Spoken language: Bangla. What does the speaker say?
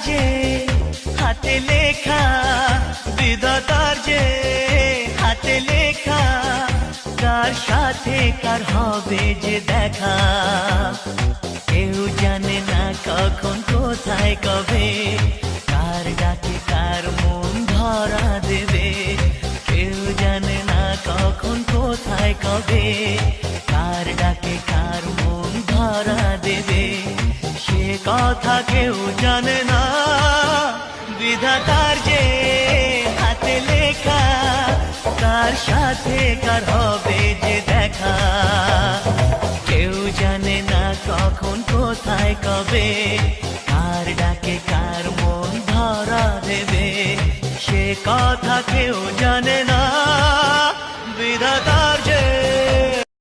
যে হাতে লেখা, বিধাতার যে হাতে লেখা, কার সাথে কার হবে যে দেখা। কেউ জানে না কখন কোথায় কবে, কার ডাকে কার মন ধরা দেবে। কেউ জানে না কখন কোথায় কবে, কার ডাকে কার মন ধরা দেবে। সে কথা কেউ জানে না, বিধাতার যে হাতে লেখা, কার সাথে কার হবে যে দেখা। কেউ জানে না কখন কোথায় কবে, কার ডাকে কার মন ধরা দেবে। সে কথা কেউ জানে না, বিধাতার যে